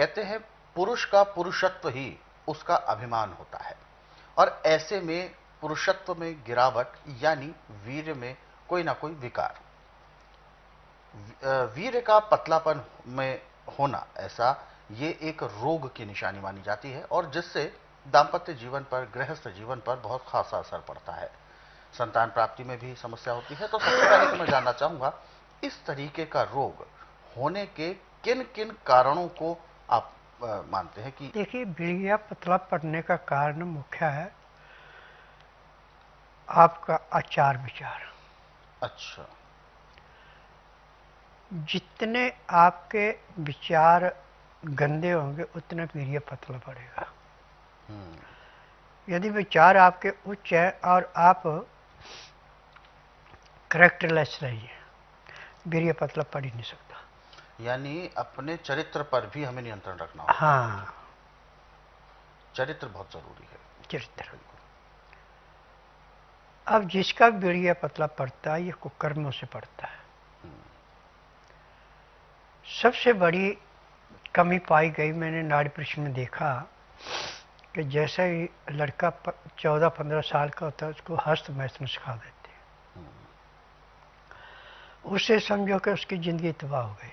कहते हैं पुरुष का पुरुषत्व ही उसका अभिमान होता है, और ऐसे में पुरुषत्व में गिरावट यानी वीर्य में कोई ना कोई विकार, वीर्य का पतलापन में होना, ऐसा ये एक रोग की निशानी मानी जाती है, और जिससे दांपत्य जीवन पर, गृहस्थ जीवन पर बहुत खासा असर पड़ता है। संतान प्राप्ति में भी समस्या होती है। तो सबसे पहले तो मैं जानना चाहूंगा, इस तरीके का रोग होने के किन किन कारणों को आप मानते हैं कि? देखिए, वीर्य पतला पड़ने का कारण मुख्य है आपका आचार विचार। अच्छा। जितने आपके विचार गंदे होंगे उतना वीर्य पतला पड़ेगा। यदि विचार आपके उच्च है और आप करेक्टरलेस रहिए, वीर्य पतला पड़ ही नहीं सकता। यानी अपने चरित्र पर भी हमें नियंत्रण रखना होगा। हाँ, चरित्र बहुत जरूरी है। चरित्र। अब जिसका वीर्य पतला पड़ता है, ये कुकर्मों से पड़ता है। सबसे बड़ी कमी पाई गई, मैंने नाड़ी परीक्षण में देखा कि जैसे ही लड़का 14-15 साल का होता है, उसको हस्त मैथुन सिखा देते हैं। उससे समझो कि उसकी जिंदगी तबाह हो गई।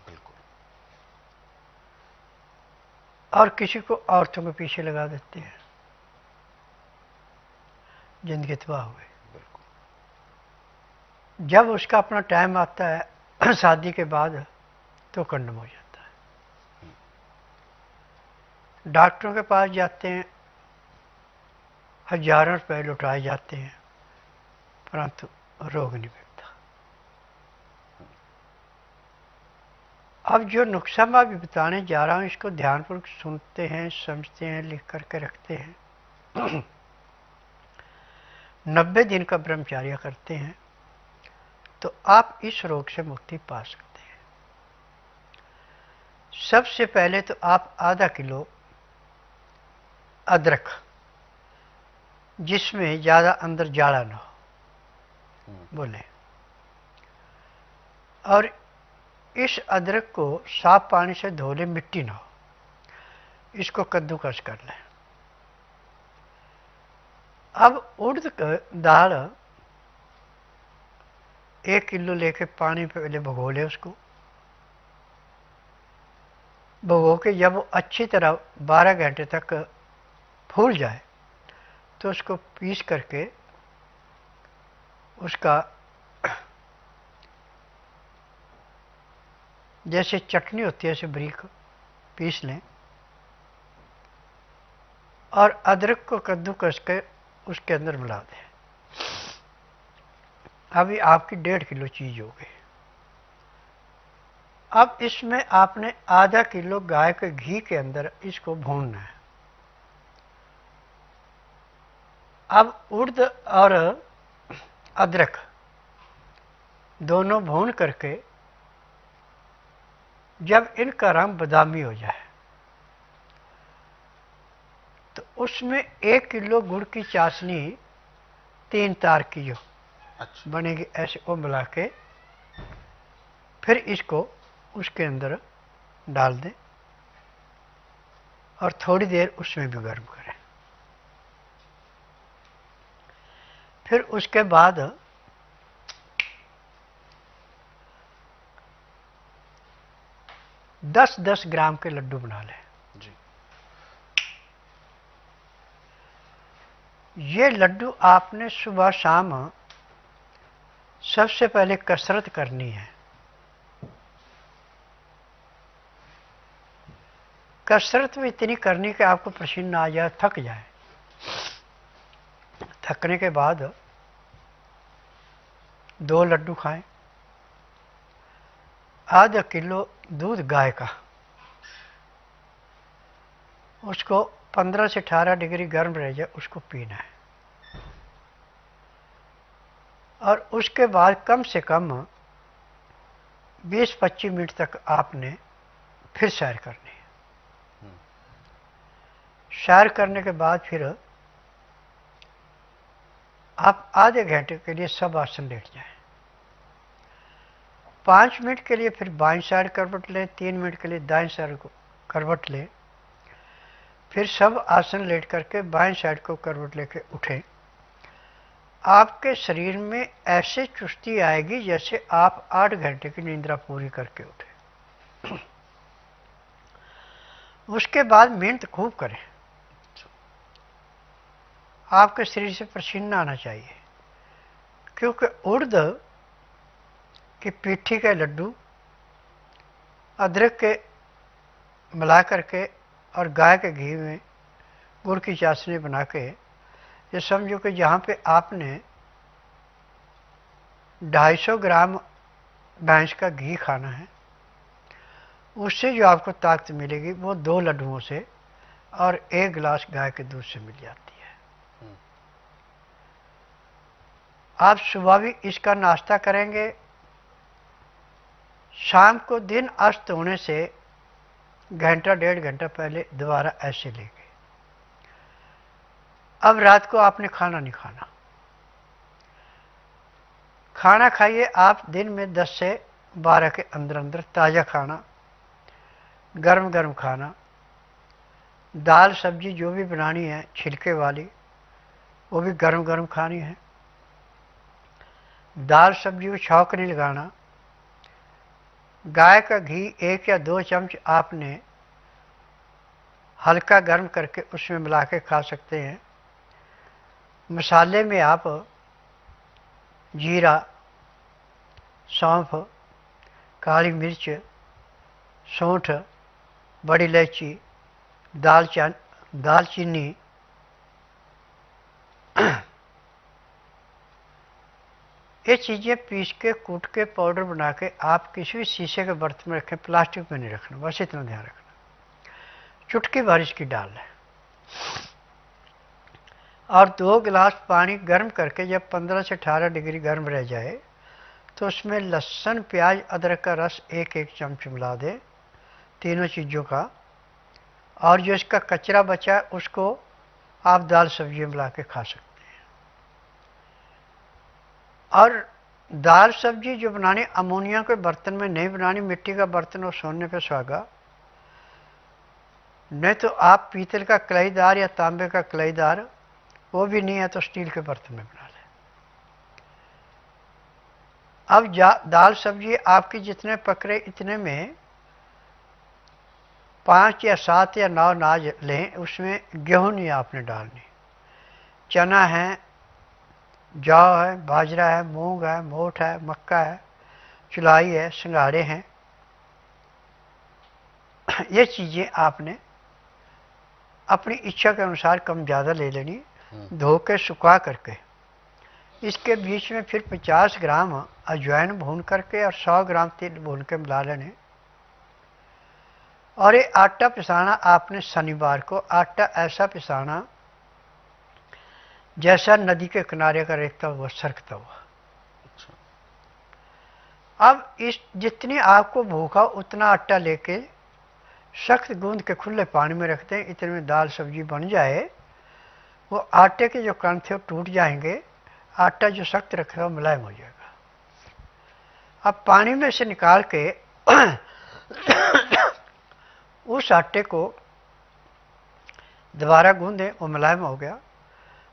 बिल्कुल। और किसी को औरतों के पीछे लगा देते हैं, जिंदगी तबाह हो गई। जब उसका अपना टाइम आता है शादी के बाद, तो कंडम हो जाता है। डॉक्टरों के पास जाते हैं, हजारों रुपए लुटाए जाते हैं, परंतु रोग नहीं मिटता। अब जो नुस्खा मैं अभी बताने जा रहा हूं, इसको ध्यानपूर्वक सुनते हैं, समझते हैं, लिख करके रखते हैं 90 दिन का ब्रह्मचर्य करते हैं, तो आप इस रोग से मुक्ति पा सकते हैं। सबसे पहले तो आप आधा किलो अदरक, जिसमें ज़्यादा अंदर जाड़ा ना हो, बोले, और इस अदरक को साफ पानी से धो ले, मिट्टी ना हो, इसको कद्दूकस कर लें। अब उड़द दाल 1 किलो लेके पानी पहले भिगो ले, उसको भिगो के जब वो अच्छी तरह 12 घंटे तक फूल जाए, तो उसको पीस करके उसका जैसे चटनी होती है ऐसे बारीक पीस लें, और अदरक को कद्दूकस के उसके अंदर मिला दें। अभी आपकी 1.5 किलो चीज हो गई। अब इसमें आपने आधा किलो गाय के घी के अंदर इसको भूनना है। अब उड़द और अदरक दोनों भून करके जब इनका रंग बादामी हो जाए, तो उसमें 1 किलो गुड़ की चाशनी 3 तार की जो बनेगी, ऐसे वो मिला के फिर इसको उसके अंदर डाल दें और थोड़ी देर उसमें भी गर्म करें। फिर उसके बाद 10-10 ग्राम के लड्डू बना लें। जी। ये लड्डू आपने सुबह शाम सबसे पहले कसरत करनी है। कसरत में इतनी करनी कि आपको पसीना आ जाए, थक जाए। थकने के बाद 2 लड्डू खाएं। आधा किलो दूध गाय का, उसको 15 से 18 डिग्री गर्म रह जाए, उसको पीना है। और उसके बाद कम से कम 20-25 मिनट तक आपने फिर सैर करनी है। सैर करने के बाद फिर आप आधे घंटे के लिए सब आसन लेट जाएं। 5 मिनट के लिए फिर बाईं साइड करवट लें, 3 मिनट के लिए दाएं साइड को करवट ले। फिर सब आसन लेट करके बाएं साइड को करवट लेके उठें। आपके शरीर में ऐसे चुस्ती आएगी जैसे आप 8 घंटे की निद्रा पूरी करके उठे। उसके बाद मेहनत खूब करें। आपके शरीर से पसीना आना चाहिए, क्योंकि उड़द की पीठी के लड्डू अदरक के मिला करके और गाय के घी में गुड़ की चाशनी बना के, ये समझो कि जहाँ पे आपने 250 ग्राम भैंस का घी खाना है, उससे जो आपको ताकत मिलेगी वो 2 लड्डुओं से और 1 गिलास गाय के दूध से मिल जाती है। आप सुबह भी इसका नाश्ता करेंगे, शाम को दिन अस्त होने से घंटा 1.5 घंटा पहले दोबारा ऐसे लेंगे। अब रात को आपने खाना नहीं खाना। खाना खाइए आप दिन में 10 से 12 के अंदर अंदर ताज़ा खाना, गर्म गर्म खाना। दाल सब्जी जो भी बनानी है छिलके वाली, वो भी गर्म गर्म खानी है। दाल सब्जी को छौंक नहीं लगाना। गाय का घी 1 या 2 चम्मच आपने हल्का गर्म करके उसमें मिला के खा सकते हैं। मसाले में आप जीरा, सौंफ, काली मिर्च, सौंठ, बड़ी इलायची, दालचीनी, ये चीज़ें पीस के कूट के पाउडर बना के आप किसी भी शीशे के बर्तन में रखें, प्लास्टिक में नहीं रखना, बस इतना ध्यान रखना। चुटकी भर इसकी डाल लें और 2 गिलास पानी गर्म करके जब 15 से 18 डिग्री गर्म रह जाए तो उसमें लहसुन, प्याज, अदरक का रस 1-1 चम्मच मिला दें, तीनों चीज़ों का। और जो इसका कचरा बचा है उसको आप दाल सब्जी मिला के खा सकते हैं। और दाल सब्जी जो बनानी अमोनिया के बर्तन में नहीं बनानी, मिट्टी का बर्तन और सोने पे सुहागा, नहीं तो आप पीतल का कलाईदार या तांबे का कलाईदार, वो भी नहीं है तो स्टील के बर्तन में बना लें। अब दाल सब्जी आपकी जितने पक रहे इतने में 5 या 7 या 9 अनाज लें। उसमें गेहूँ नहीं आपने डालनी, चना है, जौ है, बाजरा है, मूंग है, मोठ है, मक्का है, चुलाई है, सिंघाड़े हैं। ये चीज़ें आपने अपनी इच्छा के अनुसार कम ज़्यादा ले लेनी, धो के सुखा करके। इसके बीच में फिर 50 ग्राम अजवाइन भून करके और 100 ग्राम तिल भून के मिला लेने। और ये आटा पिसाना आपने शनिवार को, आटा ऐसा पिसाना जैसा नदी के किनारे का रेखता हुआ सरकता हुआ। अब इस जितनी आपको भूखा उतना आटा लेके सख्त गूंद के खुले पानी में रखते हैं। इतने में दाल सब्जी बन जाए, वो आटे के जो कण थे वो टूट जाएंगे, आटा जो सख्त रखा है वो मुलायम हो जाएगा। अब पानी में से निकाल के उस आटे को दोबारा गूंदें, वो मुलायम हो गया।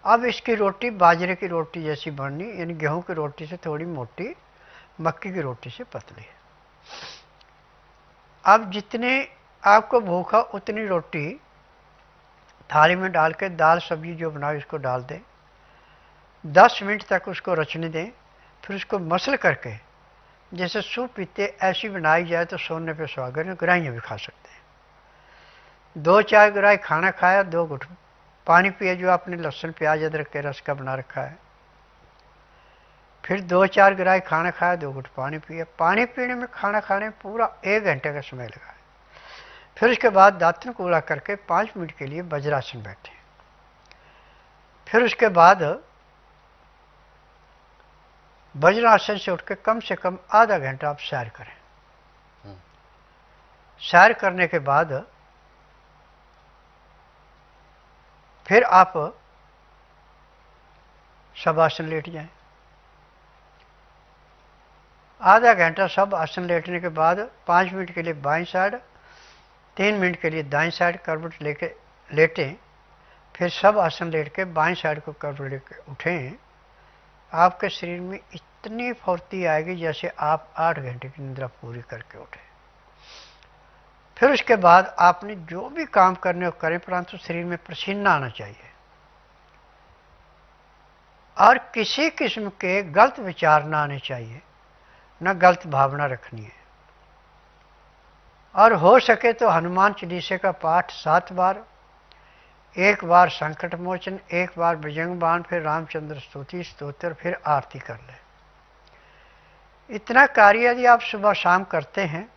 अब इसकी रोटी बाजरे की रोटी जैसी बननी, यानी गेहूं की रोटी से थोड़ी मोटी, मक्की की रोटी से पतली। अब जितने आपको भूखा उतनी रोटी थाली में डाल के दाल सब्जी जो बनाई उसको डाल दें, 10 मिनट तक उसको रचने दें। फिर उसको मसल करके जैसे सूप पीते ऐसी बनाई जाए तो सोने पे सुहागा, ग्राहियाँ भी खा सकते हैं। 2-4 ग्राही खाना खाया, 2 घुट पानी पिए जो आपने लहसुन प्याज अदरक के रस का बना रखा है। फिर 2-4 ग्राही खाना खाया, 2 घुट पानी पिए। पानी पीने में, खाना खाने में पूरा 1 घंटे का समय लगा है। फिर उसके बाद दातन कूड़ा करके 5 मिनट के लिए वज्रासन बैठे। फिर उसके बाद वज्रासन से उठ के कम से कम आधा घंटा आप सैर करें। सैर करने के बाद फिर आप सब आसन लेट जाएं। आधा घंटा सब आसन लेटने के बाद 5 मिनट के लिए बाईं साइड 3 मिनट के लिए दाएं साइड करवट लेके लेटें, फिर सब आसन लेट के बाएं साइड को करवट लेके उठें। आपके शरीर में इतनी फुर्ती आएगी जैसे आप 8 घंटे की निद्रा पूरी करके उठे। फिर उसके बाद आपने जो भी काम करने को करें, परंतु शरीर में पसीना आना चाहिए और किसी किस्म के गलत विचार ना आने चाहिए, न गलत भावना रखनी है। और हो सके तो हनुमान चालीसा का पाठ 7 बार, 1 बार संकट मोचन, 1 बार बजरंग बाण, फिर रामचंद्र स्तुति स्तोत्र, फिर आरती कर ले। इतना कार्य यदि आप सुबह शाम करते हैं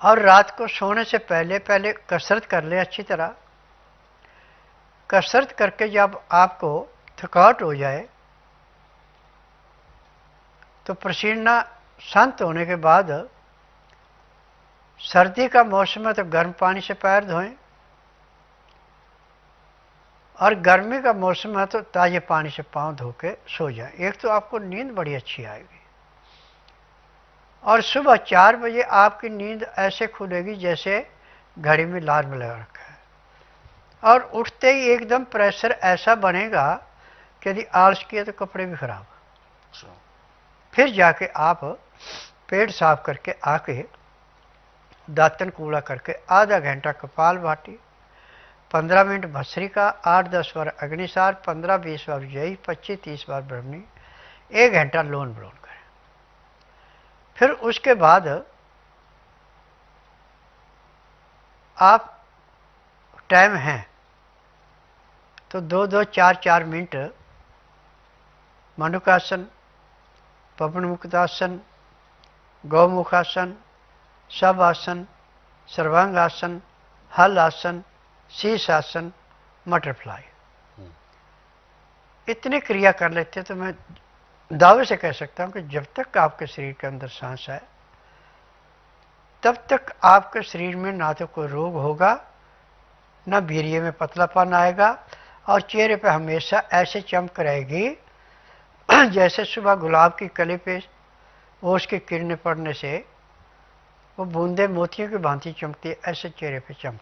और रात को सोने से पहले पहले कसरत कर ले अच्छी तरह। कसरत करके जब आपको थकावट हो जाए तो पसीना शांत होने के बाद सर्दी का मौसम है तो गर्म पानी से पैर धोएं और गर्मी का मौसम है तो ताजे पानी से पांव धो के सो जाएं। एक तो आपको नींद बड़ी अच्छी आएगी और सुबह 4 बजे आपकी नींद ऐसे खुलेगी जैसे घड़ी में अलार्म लगा रखा है, और उठते ही एकदम प्रेशर ऐसा बनेगा कि यदि आलस किया तो कपड़े भी खराब। फिर जाके आप पेट साफ करके आके दांतन कूड़ा करके आधा घंटा कपालभाति, 15 मिनट भस्त्रिका, 8-10 बार अग्निसार, 15-20 बार विजयी, 25-30 बार ब्रह्मणी, 1 घंटा लोन ब्लोन करें। फिर उसके बाद आप टाइम है तो 2-2, 4-4 मिनट मनुकासन, पवन मुक्तासन, गौमुखासन, सब आसन, सर्वांग आसन, हल आसन, शीर्षासन, बटरफ्लाई, इतनी क्रिया कर लेते तो मैं दावे से कह सकता हूं कि जब तक आपके शरीर के अंदर सांस है तब तक आपके शरीर में ना तो कोई रोग होगा, ना वीर्य में पतलापन आएगा, और चेहरे पे हमेशा ऐसे चमक रहेगी जैसे सुबह गुलाब की कली पे ओस की किरणें पड़ने से वो बूंदे मोतियों की भांति चमकती है, ऐसे चेहरे पे चमक।